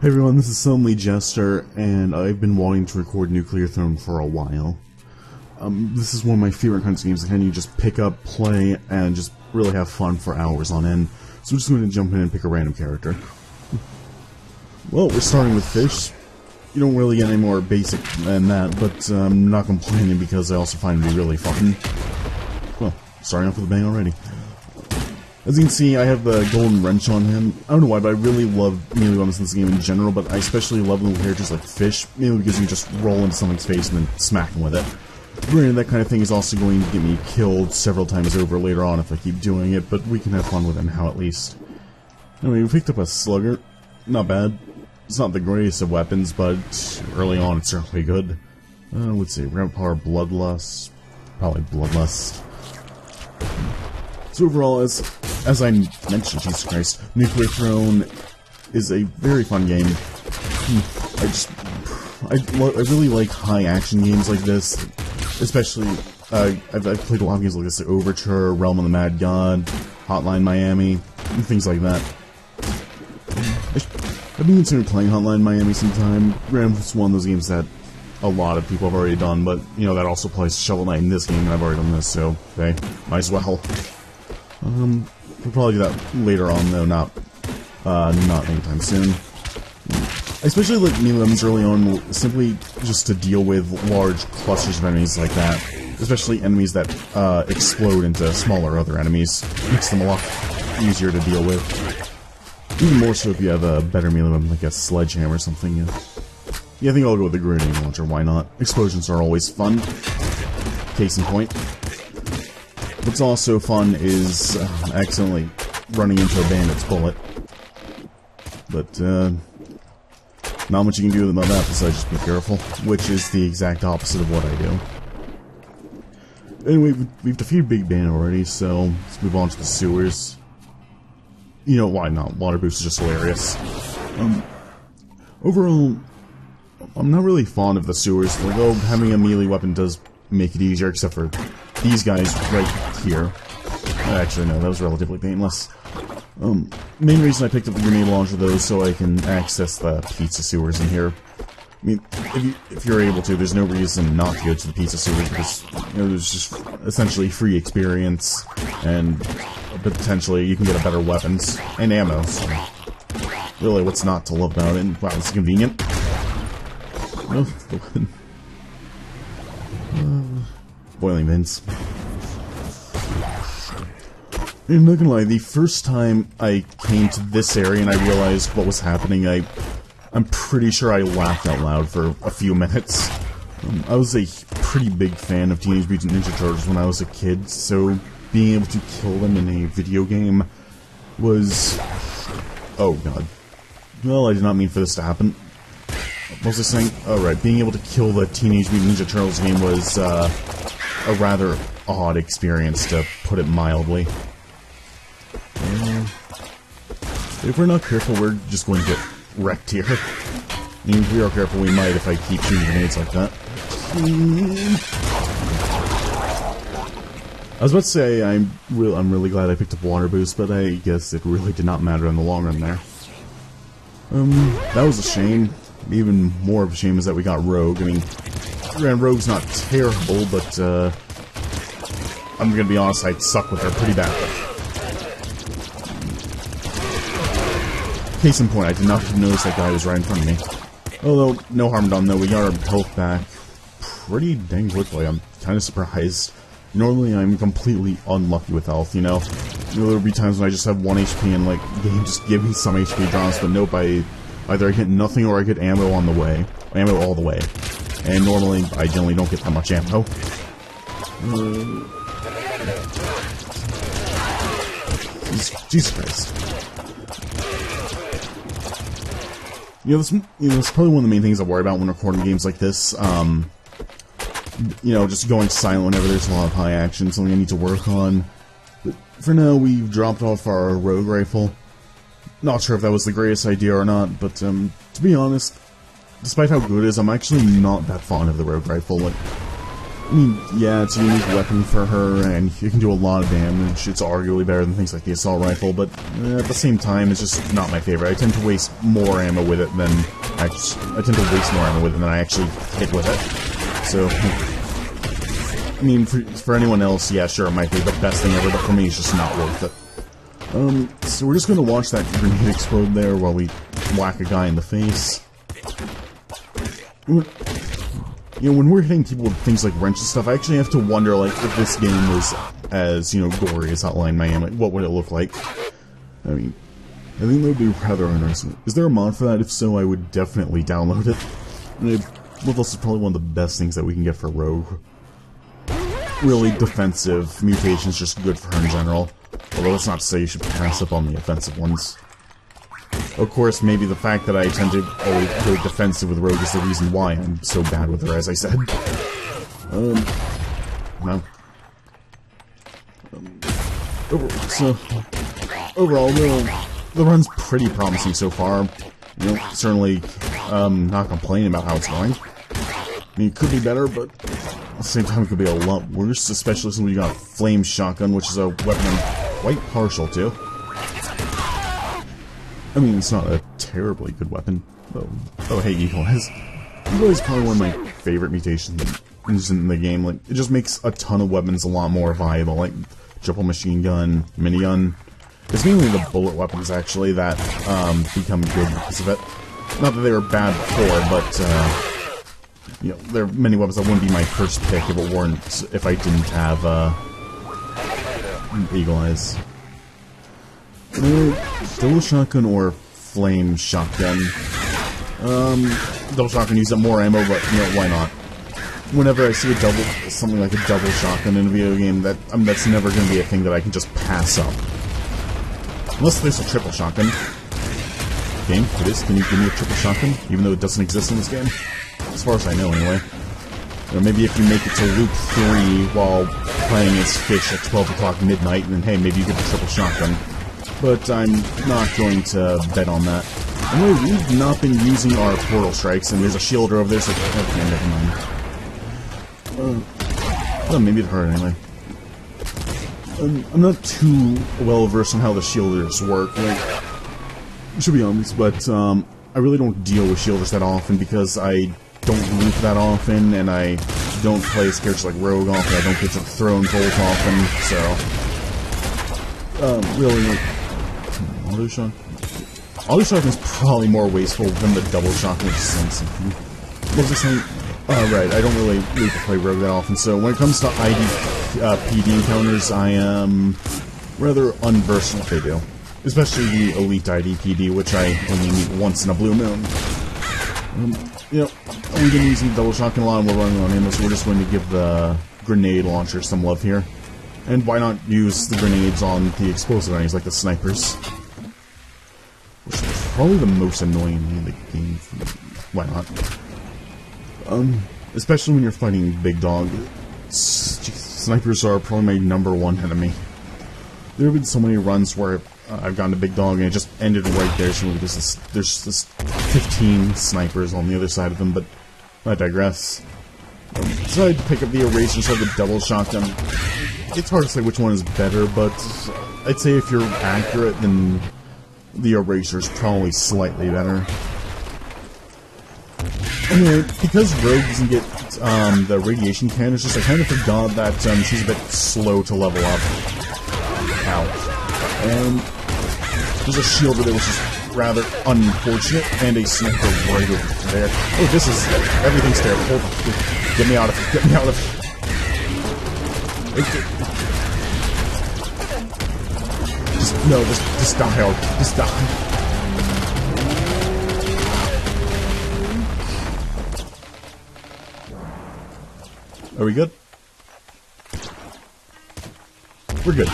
Hey everyone, this is Suddenly Jester, and I've been wanting to record Nuclear Throne for a while. This is one of my favorite kinds of games, the kind you just pick up, play, and just really have fun for hours on end. So I'm just going to jump in and pick a random character. Well, we're starting with Fish. You don't really get any more basic than that, but I'm not complaining because I also find it to be really fun. Well, starting off with a bang already. As you can see, I have the golden wrench on him. I don't know why, but I really love melee weapons in this game in general, but I especially love little characters like Fish, mainly because you can just roll into something's face and then smack them with it. Granted, that kind of thing is also going to get me killed several times over later on if I keep doing it, but we can have fun with it now at least. Anyway, we picked up a Slugger. Not bad. It's not the greatest of weapons, but early on it's certainly good. Let's see, Ramp Power, Bloodlust. Probably Bloodlust. So overall, as I mentioned, Jesus Christ, Nuclear Throne is a very fun game. I really like high action games like this, especially I've played a lot of games like this, Overture, Realm of the Mad God, Hotline Miami, and things like that. I've been considering playing Hotline Miami sometime. It's one of those games that a lot of people have already done, but you know that also plays Shovel Knight in this game, and I've already done this, so hey, might as well. We'll probably do that later on, though, not anytime soon. I especially like melee weapons early on, simply just to deal with large clusters of enemies like that, especially enemies that explode into smaller other enemies. Makes them a lot easier to deal with. Even more so if you have a better melee weapon, like a sledgehammer or something. Yeah, I think I'll go with the grenade launcher, why not? Explosions are always fun. Case in point. What's also fun is accidentally running into a bandit's bullet. But, not much you can do about that besides just be careful, which is the exact opposite of what I do. Anyway, we've defeated Big Bandit already, so let's move on to the sewers. You know, why not? Water boost is just hilarious. Overall, I'm not really fond of the sewers. Like, oh, having a melee weapon does make it easier, except for these guys right here. Actually, no, that was relatively painless. Main reason I picked up the grenade launcher, though, is so I can access the pizza sewers in here. I mean, if you're able to, there's no reason not to go to the pizza sewers, because, you know, there's just essentially free experience, and potentially you can get a better weapons and ammo, so really, what's not to love about it? And, wow, it's convenient. Boiling bins. I'm not gonna lie, the first time I came to this area and I realized what was happening, I'm pretty sure I laughed out loud for a few minutes. I was a pretty big fan of Teenage Mutant Ninja Turtles when I was a kid, so being able to kill them in a video game was... oh god. Well, I did not mean for this to happen. What was I saying? Oh right, being able to kill the Teenage Mutant Ninja Turtles game was, a rather odd experience, to put it mildly. If we're not careful, we're just going to get wrecked here. I mean, if we are careful, we might if I keep shooting grenades like that. I was about to say, I'm really glad I picked up Water Boost, but I guess it really did not matter in the long run there. That was a shame. Even more of a shame is that we got Rogue. I mean, Rogue's not terrible, but, I'm gonna be honest, I suck with her pretty badly. Case in point, I did not even notice that guy was right in front of me. Although, no harm done though, we got our health back pretty dang quickly. I'm kinda surprised. Normally I'm completely unlucky with health, you know? There'll be times when I just have 1 HP and, like, the game just give me some HP drops, but nope, either I get nothing or I get ammo on the way. Ammo all the way. And normally, I generally don't get that much ammo. Jesus Christ. You know, that's probably one of the main things I worry about when recording games like this. You know, just going silent whenever there's a lot of high action, something I need to work on. But for now, we've dropped off our rogue rifle. Not sure if that was the greatest idea or not, but to be honest, despite how good it is, I'm actually not that fond of the rogue rifle. Like, I mean, yeah, it's a unique weapon for her, and it can do a lot of damage. It's arguably better than things like the assault rifle, but at the same time, it's just not my favorite. I tend to waste more ammo with it than I actually hit with it. So, I mean, for anyone else, yeah, sure, it might be the best thing ever, but for me, it's just not worth it. So we're just gonna watch that grenade explode there while we whack a guy in the face. You know, when we're hitting people with things like wrench and stuff, I actually have to wonder, like, if this game was as, you know, gory as Hotline Miami, what would it look like? I mean, I think that would be rather interesting. Is there a mod for that? If so, I would definitely download it. Well, this is probably one of the best things that we can get for Rogue. Really defensive mutations, just good for her in general. Although that's not to say you should pass up on the offensive ones. Of course, maybe the fact that I tend to always go defensive with Rogue is the reason why I'm so bad with her, as I said. No. Overall, the run's pretty promising so far. You know, certainly, not complaining about how it's going. I mean, it could be better, but at the same time, it could be a lot worse, especially since we got a flame shotgun, which is a weapon I'm quite partial to. I mean, it's not a terribly good weapon. Oh, hey, Eagle-Eyes. Eagle-Eyes is probably one of my favorite mutations in the game. Like, it just makes a ton of weapons a lot more viable, like triple machine gun, minigun. It's mainly the bullet weapons, actually, that become good because of it. Not that they were bad before, but, you know, there are many weapons that wouldn't be my first pick if I didn't have, Eagle-Eyes. Double shotgun or flame shotgun? Double shotgun uses up more ammo, but, you know, why not? Whenever I see something like a double shotgun in a video game, that's never going to be a thing that I can just pass up. Unless there's a triple shotgun. Game, it is. Can you give me a triple shotgun? Even though it doesn't exist in this game? As far as I know, anyway. Or maybe if you make it to loop 3 while playing as Fish at 12 o'clock midnight, then hey, maybe you get the triple shotgun. But I'm not going to bet on that. Anyway, we've not been using our portal strikes, and there's a shielder over there, so okay, never mind. Well, maybe it hurt anyway. I'm not too well versed on how the shielders work. Like, I should be honest, but I really don't deal with shielders that often because I don't loop that often, and I don't play as characters like Rogue often. I don't get to throw and bolt often, so really, like, auto shotgun. Auto shotgun is probably more wasteful than the double shotgun, which is saying something. What was I saying? Right, I don't really need to play Rogue that often, so when it comes to PD encounters, I am rather unversed in what they do. Especially the Elite ID PD, which I only meet once in a blue moon. You know, we've been using double shotgun a lot and we're running on ammo, so we're just going to give the grenade launcher some love here. And why not use the grenades on the explosive enemies, like the snipers? Which is probably the most annoying thing in the game. Why not? Especially when you're fighting Big Dog. Snipers are probably my #1 enemy. There have been so many runs where I've gotten to Big Dog and it just ended right there, so there's this 15 snipers on the other side of them, but I digress. So I'd pick up the eraser instead of the double shotgun. It's hard to say which one is better, but I'd say if you're accurate, then the eraser's probably slightly better. Anyway, because Rogue doesn't get the radiation cannons, just I kind of forgot that she's a bit slow to level up. Ow. And there's a shielder there, which is rather unfortunate, and a sniper right over there. Oh, this is... everything's terrible. Get me out of here. Get me out of here. Just die, Hulk. Just die. Are we good? We're good.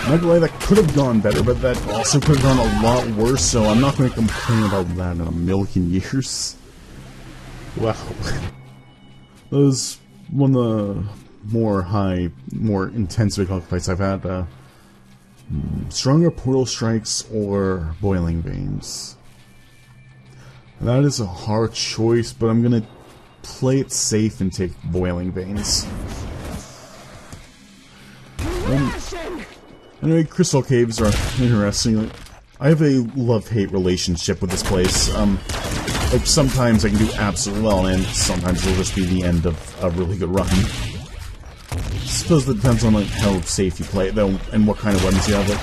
Not gonna lie, that could have gone better, but that also could have gone a lot worse, so I'm not going to complain about that in a million years. Wow. That was one of the more intense big fights I've had. Stronger portal strikes or boiling veins? That is a hard choice, but I'm gonna play it safe and take Boiling Veins. Anyway, Crystal Caves are interesting. I have a love-hate relationship with this place. Like, sometimes I can do absolutely well, and sometimes it'll just be the end of a really good run. I suppose that depends on, like, how safe you play it, though, and what kind of weapons you have. Like,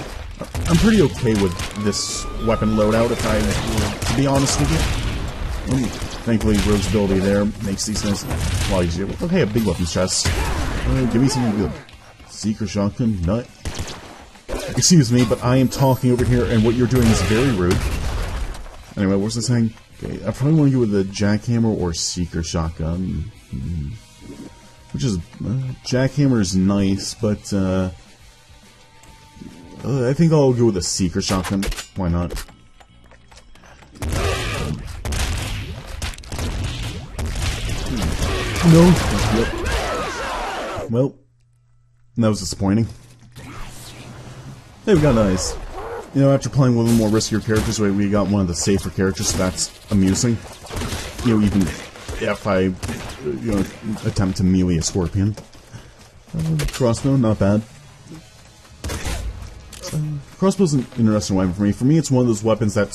I'm pretty okay with this weapon loadout, if I were to be honest with you. Thankfully, Rogue's ability there makes these things a lot easier. Okay, a big weapons chest. Give me something good. Seeker shotgun, nut. Excuse me, but I am talking over here, and what you're doing is very rude. Anyway, what's this saying? Okay, I probably want to go with a jackhammer or seeker shotgun. Which is... jackhammer is nice, but, I think I'll go with a seeker shotgun. Why not? No. Yep. Well, that was disappointing. Hey, we got eyes. You know, after playing one of the more riskier characters, we got one of the safer characters, so that's amusing. You know, even if I, you know, attempt to melee a scorpion. Crossbow, not bad. Crossbow's an interesting weapon for me. For me, it's one of those weapons that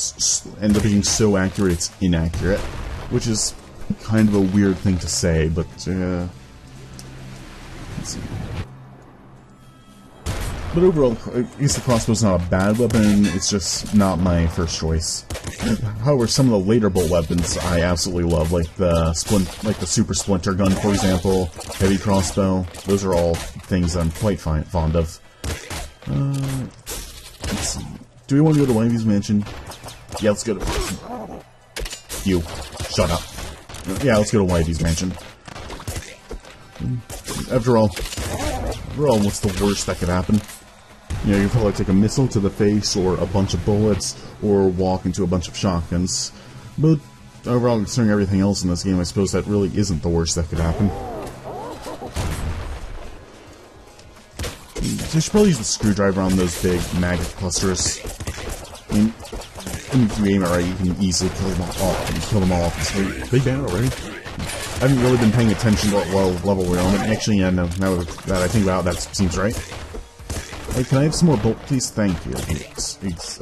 end up being so accurate it's inaccurate, which is kind of a weird thing to say, but, let's see. But overall, I guess the crossbow's not a bad weapon, it's just not my first choice. However, some of the later bolt weapons I absolutely love, like the super splinter gun, for example, heavy crossbow. Those are all things I'm quite fond of. Let's see. Do we want to go to Wivey's mansion? Yeah, let's go to... You. Shut up. Yeah, let's go to Wivey's mansion. After all, what's the worst that could happen? You know, you probably take a missile to the face, or a bunch of bullets, or walk into a bunch of shotguns. But overall, considering everything else in this game, I suppose that really isn't the worst that could happen. So I should probably use the screwdriver on those big maggot clusters. I mean, if you aim it right, you can easily kill them all. They down already? I haven't really been paying attention to what level we're on. Actually, yeah, no, now that I think about it, that seems right. Hey, can I have some more bolts, please? Thank you.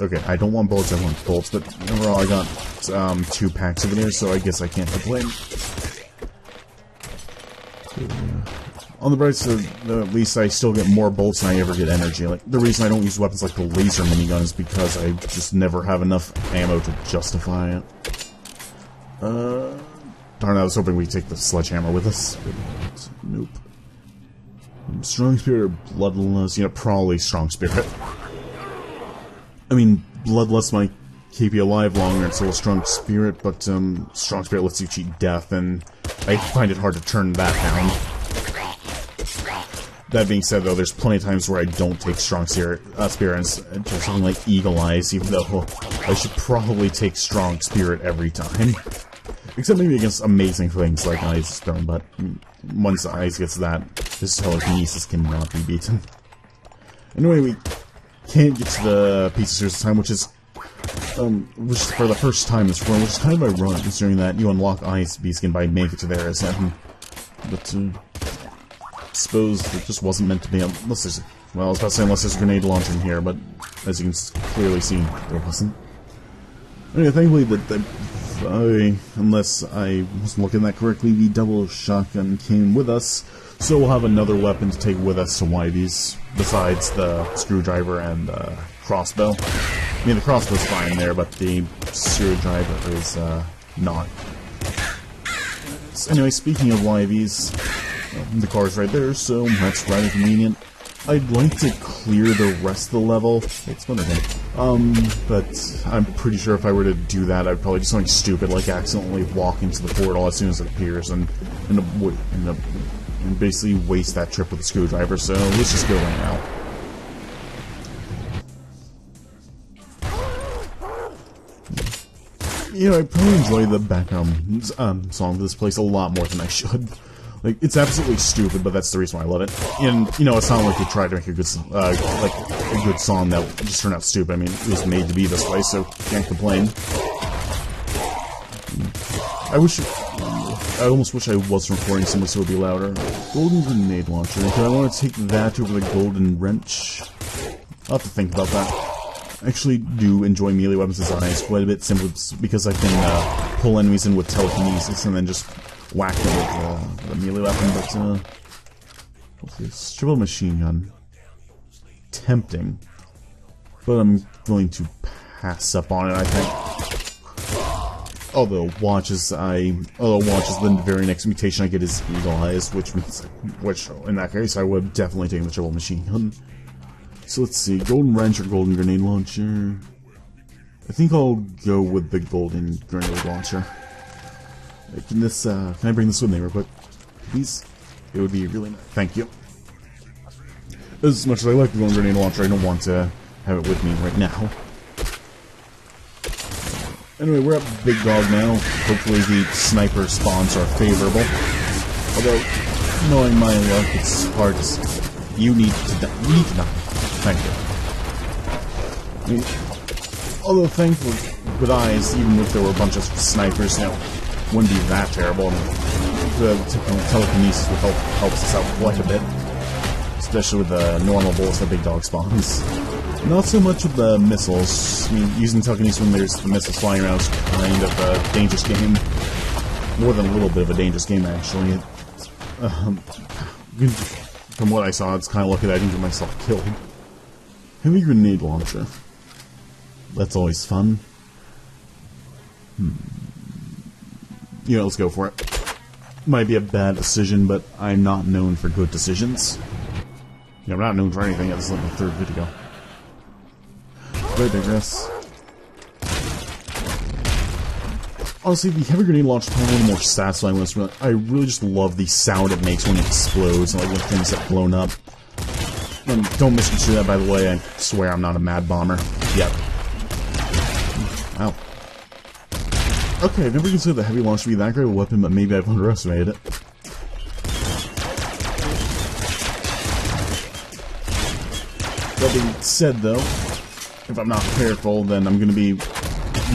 Okay, I don't want bullets, I want bolts, but overall I got 2 packs over there, so I guess I can't complain. On the bright side, at least I still get more bolts than I ever get energy. Like, the reason I don't use weapons like the laser minigun is because I just never have enough ammo to justify it. Darn, I was hoping we'd take the sledgehammer with us. Nope. Strong Spirit or Bloodlust? You know, probably Strong Spirit. I mean, Bloodlust might keep you alive longer until a Strong Spirit, but Strong Spirit lets you cheat death, and I find it hard to turn that down. That being said, though, there's plenty of times where I don't take Strong Spirit and something like Eagle Eyes, even though I should probably take Strong Spirit every time. Except maybe against amazing things like Eyes Stone, but once Eyes gets that, this telekinesis cannot be beaten. Anyway, we can't get to the piece of this time, which is for the first time in this run, which is kind of ironic considering that you unlock Ice Beast by making it to there as but I suppose it just wasn't meant to be, unless there's, well, I was about to say unless there's a grenade launcher in here, but as you can clearly see, there wasn't. Anyway, thankfully unless I wasn't looking at that correctly, the double shotgun came with us, so we'll have another weapon to take with us to Wivey's, besides the screwdriver and the crossbow. I mean, the crossbow's fine there, but the screwdriver is not. So anyway, speaking of Wivey's, the car's right there, so that's rather convenient. I'd like to clear the rest of the level. It's one thing. But I'm pretty sure if I were to do that, I'd probably do something stupid, like accidentally walk into the portal as soon as it appears, and basically waste that trip with the screwdriver. So let's just go right now. You know, I probably enjoy the background song of this place a lot more than I should. Like, it's absolutely stupid, but that's the reason why I love it. And, you know, it's not like they tried to make a good, like, a good song that just turned out stupid. I mean, it was made to be this way, so can't complain. I almost wish I wasn't recording something so it would be louder. Golden grenade launcher. Do I want to take that over the golden wrench? I'll have to think about that. I actually do enjoy melee weapons designs quite a bit, simply because I can pull enemies in with telekinesis and then just whack them with the melee weapon. But what's this? Triple machine gun. Tempting, but I'm going to pass up on it, I think. Although watch as the very next mutation I get is Eagle Eyes, which in that case I would definitely take the triple machine gun. So let's see, golden wrench or golden grenade launcher. I think I'll go with the golden grenade launcher. Can I bring this with me real quick, please? It would be really nice. Thank you. As much as I like the golden grenade launcher, I don't want to have it with me right now. Anyway, we're at Big Dog now. Hopefully the sniper spawns are favorable. Although, knowing my luck, it's hard to say. You need to die. You need to die. Thank you. I mean, although thankfully, with eyes, even if there were a bunch of snipers, wouldn't be that terrible. I mean, the telekinesis would help us out quite a bit. Especially with the normal bullets that Big Dog spawns. Not so much with the missiles. I mean, using telekinesis when there's the missiles flying around is kind of a dangerous game. More than a little bit of a dangerous game, actually. From what I saw, it's kind of lucky that I didn't get myself killed. Heavy grenade launcher. That's always fun. Yeah, let's go for it. Might be a bad decision, but I'm not known for good decisions. Yeah, I'm not known for anything. This is like my third video. But I digress. Honestly, the heavy grenade launcher is probably one of the more satisfying ones. I really just love the sound it makes when it explodes and like when things get blown up. Don't misconstrue that, by the way. I swear I'm not a mad bomber. Yep. Wow. Okay, I've never considered the heavy launcher to be that great of a weapon, but maybe I've underestimated it. That being said, though, if I'm not careful, then I'm gonna be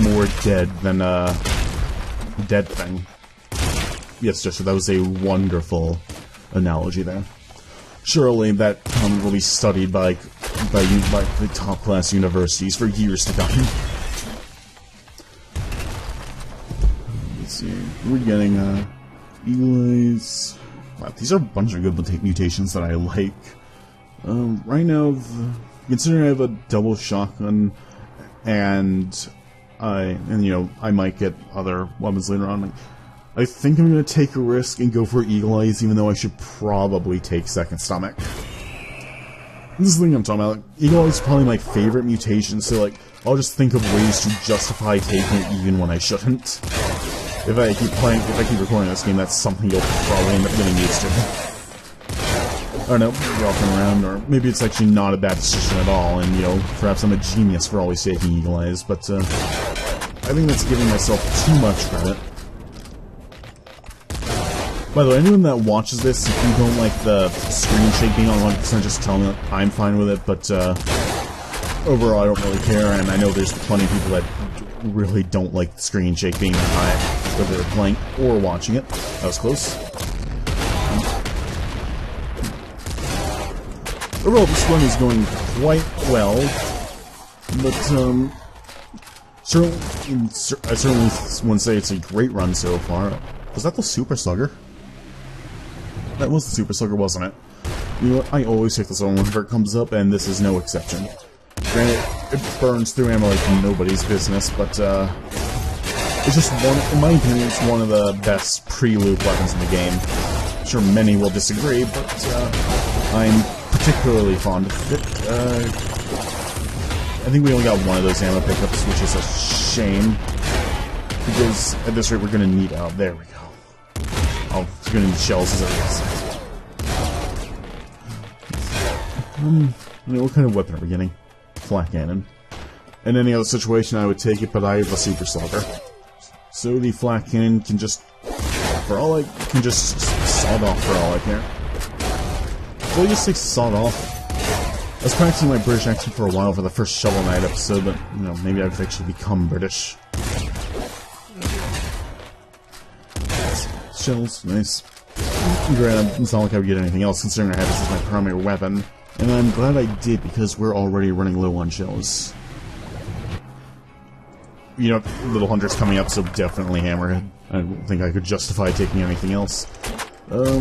more dead than a dead thing. Yes, Jester, that was a wonderful analogy there. Surely that comment will be studied by the top-class universities for years to come. Let's see. We're getting Eagle Eyes. Wow, these are a bunch of good mutations that I like. Right now, considering I have a double shotgun, and I might get other weapons later on, I think I'm going to take a risk and go for Eagle Eyes, even though I should probably take Second Stomach. This is the thing I'm talking about. Eagle Eyes is probably my favorite mutation, so I'll just think of ways to justify taking it even when I shouldn't. If I keep recording this game, that's something you'll probably end up getting used to. I don't know, walking around, or maybe it's actually not a bad decision at all, and, perhaps I'm a genius for always taking Eagle Eyes, but, I think that's giving myself too much credit. By the way, anyone that watches this, if you don't like the screen shake being on 100%, just tell me that I'm fine with it, but, overall I don't really care, and I know there's plenty of people that really don't like the screen shake being high, whether they're playing or watching it. That was close. Overall, this one is going quite well, but I certainly wouldn't say it's a great run so far. Was that the Super Slugger? That was the Super Slugger, wasn't it? You know what? I always take this one whenever it comes up, and this is no exception. Granted, it burns through ammo like nobody's business, but it's just in my opinion, it's one of the best pre-loop weapons in the game. I'm sure many will disagree, but I'm particularly fond of it. I think we only got one of those ammo pickups, which is a shame. Because at this rate, we're gonna need. Oh, there we go. Oh, we're gonna need shells as what kind of weapon are we getting? Flat cannon. In any other situation, I would take it, but I have a Super Slugger. So the flat cannon can just, sawed off for all I care. So I just say sawed off. I was practicing my British accent for a while for the first Shovel Knight episode, but, maybe I've actually become British. Shells, nice. Granted, it's not like I would get anything else considering I had this as my primary weapon. And I'm glad I did because we're already running low on shells. You know, Little Hunter's coming up, so definitely Hammerhead. I don't think I could justify taking anything else. I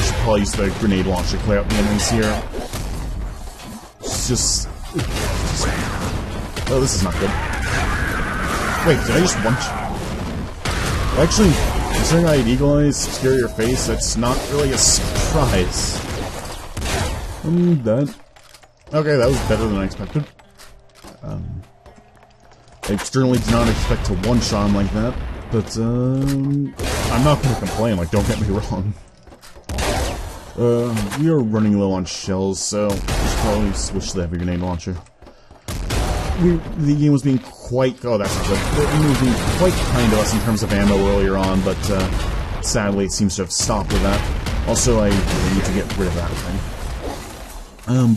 should probably use the grenade launcher to clear out the enemies here. It's just... Oh, this is not good. Wait, did I just one... Actually, considering I had Eagle Eyes, Superior Face, that's not really a surprise. That... Okay, that was better than I expected. I externally did not expect to one-shot him like that, but, I'm not gonna complain, like, don't get me wrong. We are running low on shells, so we should probably switch to the heavy grenade launcher. The game was being quite... Oh, that's not good. The game was being quite kind to us in terms of ammo earlier on, but, sadly it seems to have stopped with that. Also, I really need to get rid of that thing.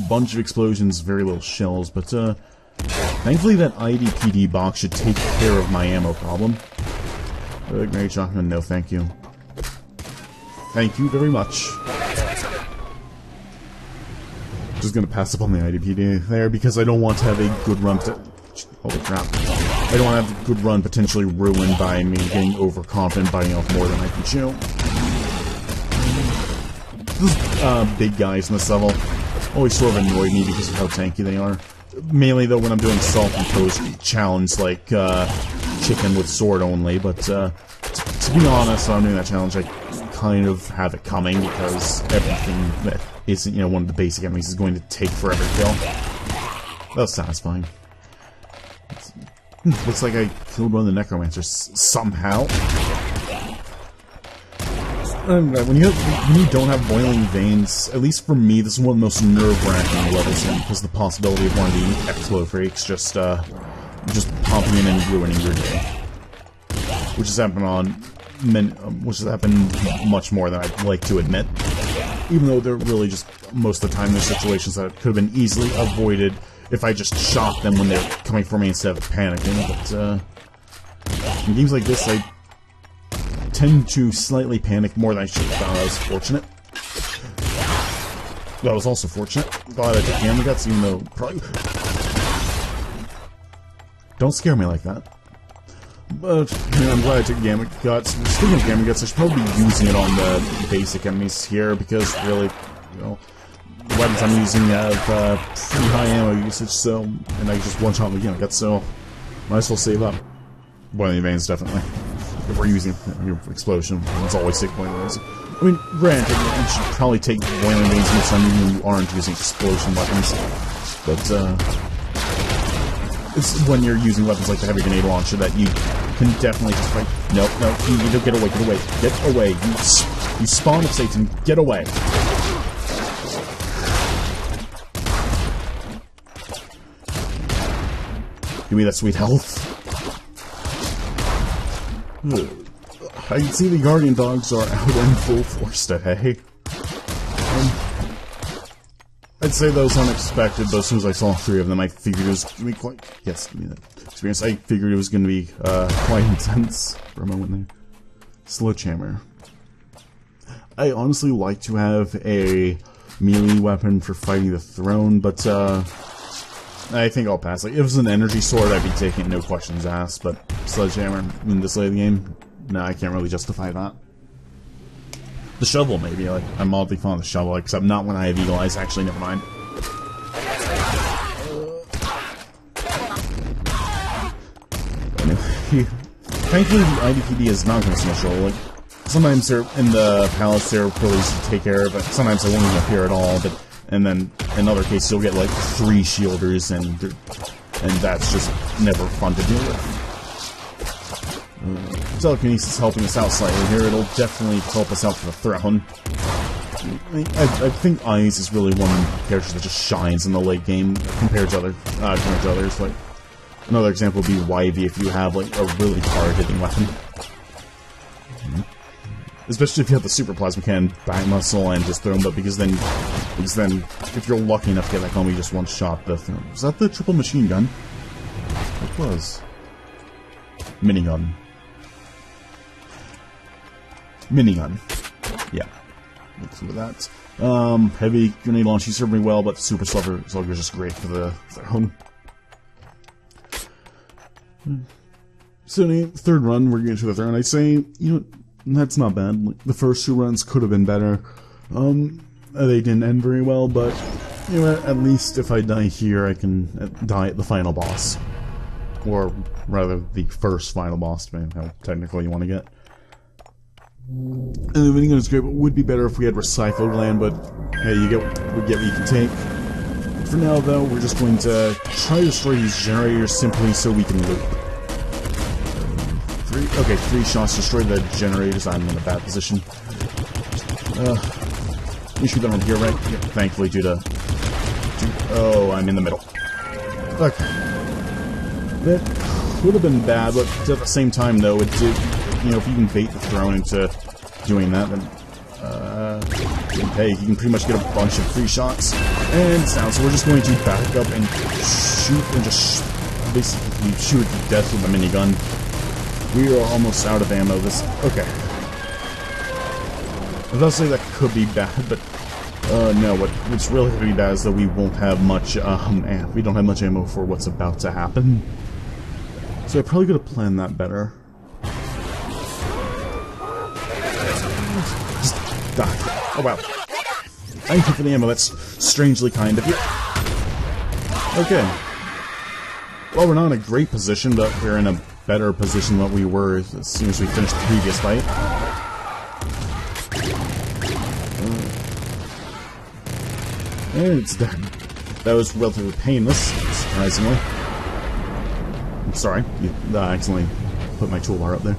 Bunch of explosions, very little shells, but, thankfully that IDPD box should take care of my ammo problem. Grenade shotgun, no thank you. Thank you very much. Just gonna pass up on the IDPD there because I don't want to have a good run holy crap. I don't want to have a good run potentially ruined by me getting overconfident, biting off more than I can chew. Those big guys in this level always sort of annoy me because of how tanky they are. Mainly though when I'm doing self-imposed challenge like chicken with sword only, but to be honest, when I'm doing that challenge I kind of have it coming because everything that isn't, you know, one of the basic enemies is going to take forever to kill. That was satisfying. Looks like I killed one of the necromancers somehow. When you don't have boiling veins, at least for me, this is one of the most nerve-wracking levels in because of the possibility of one of the explode freaks just popping in and ruining your day, which has happened much more than I'd like to admit. Even though they're really just most of the time there's situations that could have been easily avoided if I just shot them when they're coming for me instead of panicking. But in games like this, I tend to slightly panic more than I should have. That was fortunate. That was also fortunate. Glad I took Gamma Guts, even though probably... Don't scare me like that. But, you know, I'm glad I took Gamma Guts. Speaking of Gamma Guts, I should probably be using it on the basic enemies here, because really, you know, the weapons I'm using have pretty high ammo usage, so, and I just one-shot with Gamma Guts, so might as well save up. Boiling veins, definitely. If we're using explosion, it's always take boiling veins. I mean, granted, you should probably take boiling veins most time even when you aren't using explosion weapons, but, it's when you're using weapons like the heavy grenade launcher that you can definitely just fight. No, you need to get away, get away. You spawn of Satan, get away. Give me that sweet health. I can see the Guardian Dogs are out in full force today. I'd say that was unexpected, but as soon as I saw 3 of them, I figured it was going to be quite... Yes, give me that experience. I figured it was going to be quite intense for a moment there. Sledgehammer. I honestly like to have a melee weapon for fighting the throne, but I think I'll pass. Like, if it was an energy sword, I'd be taking it, no questions asked, but Sledgehammer in this late of the game, no, I can't really justify that. The shovel, maybe. Like, I'm oddly fond of the shovel, except not when I have Eagle Eyes. Actually, never mind. Anyway, thankfully, the IDPD is not going to smash roll. Like, sometimes they're in the palace, they're really easy to take care of, but sometimes they won't even appear at all. But and then in other cases, you'll get like 3 shielders, and that's just never fun to deal with. Telekinesis is helping us out slightly here. It'll definitely help us out for the throne. I think Eyes is really one of the characters that just shines in the late game compared to others. Like, another example would be Yvie if you have like a really hard-hitting weapon. Especially if you have the Super Plasma Cannon, back muscle, and just throw them up, because then if you're lucky enough to get that home, you just one-shot the throne. Was that the triple machine gun? It was. Minigun. minigun. Yeah. Let's do that. Heavy grenade launch, he served me well, but the Super Slugger is just great for the throne. So, the third run, we're getting to the throne. I'd say, you know, that's not bad. Like, the first 2 runs could have been better. They didn't end very well, but, you know, at least if I die here, I can die at the final boss. Or, rather, the first final boss, depending on how technical you want to get. And the minigun is great, but it would be better if we had recycled land, but hey, we get what you can take. For now, though, we're just going to try to destroy these generators simply so we can loot. 3 shots destroy the generators. I'm in a bad position. We shoot them over here, right? Yeah, thankfully, due to... Oh, I'm in the middle. Okay. That would have been bad, but at the same time, though, it did... You know, if you can bait the throne into doing that, then, hey, you can pretty much get a bunch of free shots. And it's down, so we're just going to back up and shoot, and just basically shoot to death with a minigun. We are almost out of ammo. Okay. I was about to say that could be bad, but, no, what's really going to be bad is that we won't have much, we don't have much ammo for what's about to happen. So I probably could have planned that better. Die. Oh wow. Thank you for the ammo, that's strangely kind of you. Okay. Well, we're not in a great position, but we're in a better position than we were as soon as we finished the previous fight. And it's done. That was relatively painless, surprisingly. I'm sorry, I accidentally put my toolbar up there.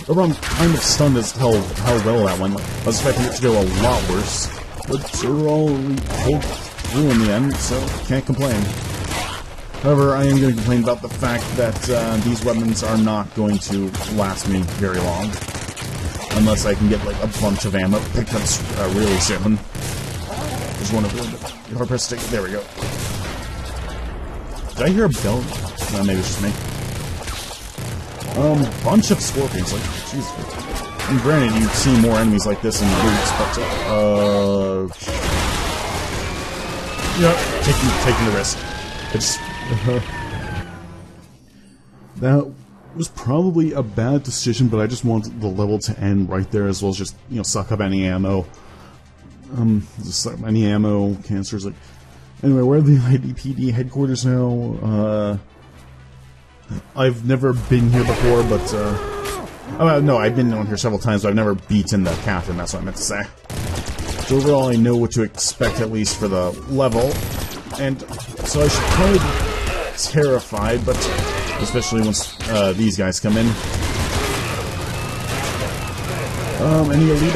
Overall, I'm kind of stunned as to how well that went. I was expecting it to go a lot worse, but overall, we pulled through in the end, so can't complain. However, I am going to complain about the fact that these weapons are not going to last me very long, unless I can get like a bunch of ammo picked up really soon. There's one over there. Hard press stick. There we go. Did I hear a bell? No, maybe it's just me. Bunch of scorpions, like, jeez. And granted, you see more enemies like this in Roots, but, yeah, taking the risk. It's, that was probably a bad decision, but I just wanted the level to end right there, as well as just, you know, suck up any ammo. Just any ammo, cancers, like... Anyway, we're at the IDPD headquarters now, I've never been here before, but, no, I've been on here several times, but I've never beaten the captain, that's what I meant to say. So overall, I know what to expect, at least for the level, and so I should probably be terrified, but especially once, these guys come in. Any elite?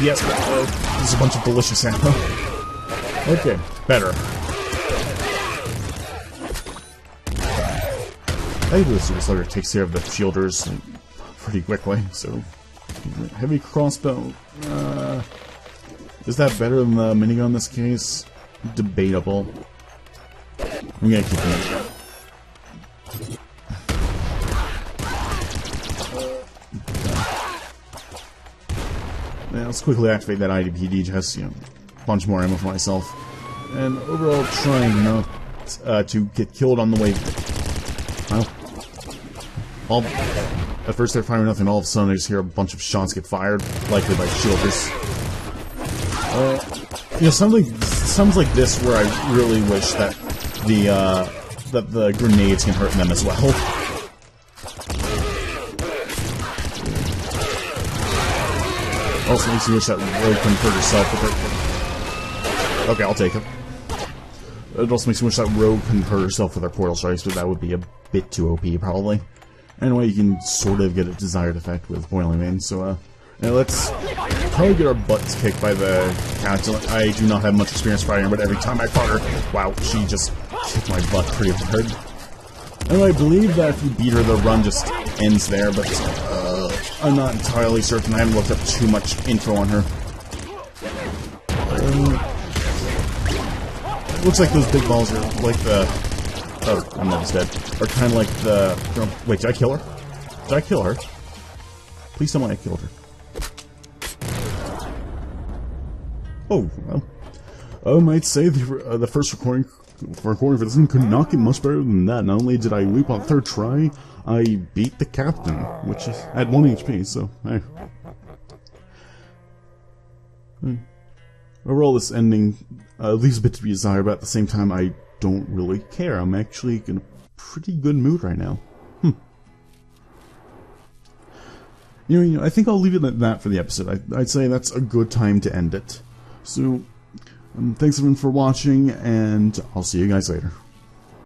Yes, there's a bunch of delicious ammo. Okay, better. I think the Super Slugger takes care of the shielders pretty quickly, so... Heavy crossbow... is that better than the minigun in this case? Debatable. I'm gonna keep the minigun. Yeah, let's quickly activate that IDPD, just, you know, a bunch more ammo for myself. And overall, trying not to get killed on the way... Well, at first they're firing nothing, all of a sudden I just hear a bunch of shots get fired, likely by shielders. You know, something like this where I really wish that the grenades can hurt them as well. Also makes me wish that Rogue can hurt herself with her... Okay, I'll take it. It also makes me wish that Rogue can hurt herself with her portal strikes, but that would be a bit too OP, probably. Anyway, you can sort of get a desired effect with Boiling Vein, so, now let's probably get our butts kicked by the captain. I do not have much experience fighting her, but every time I fought her, wow, she just kicked my butt pretty hard. Anyway, I believe that if you beat her, the run just ends there, but, I'm not entirely certain. I haven't looked up too much info on her. Looks like those big balls are like the... Oh, I'm almost dead. Are kind of like the... Wait, did I kill her? Did I kill her? Please tell me I killed her. Oh, well. I might say the first recording for this one could not get much better than that. Not only did I loop on the third try, I beat the captain, which is at 1 HP, so hey. Overall, this ending leaves a bit to be desired, but at the same time, I don't really care. I'm actually in a pretty good mood right now. You know, I think I'll leave it at that for the episode. I'd say that's a good time to end it. So, thanks everyone for watching, and I'll see you guys later.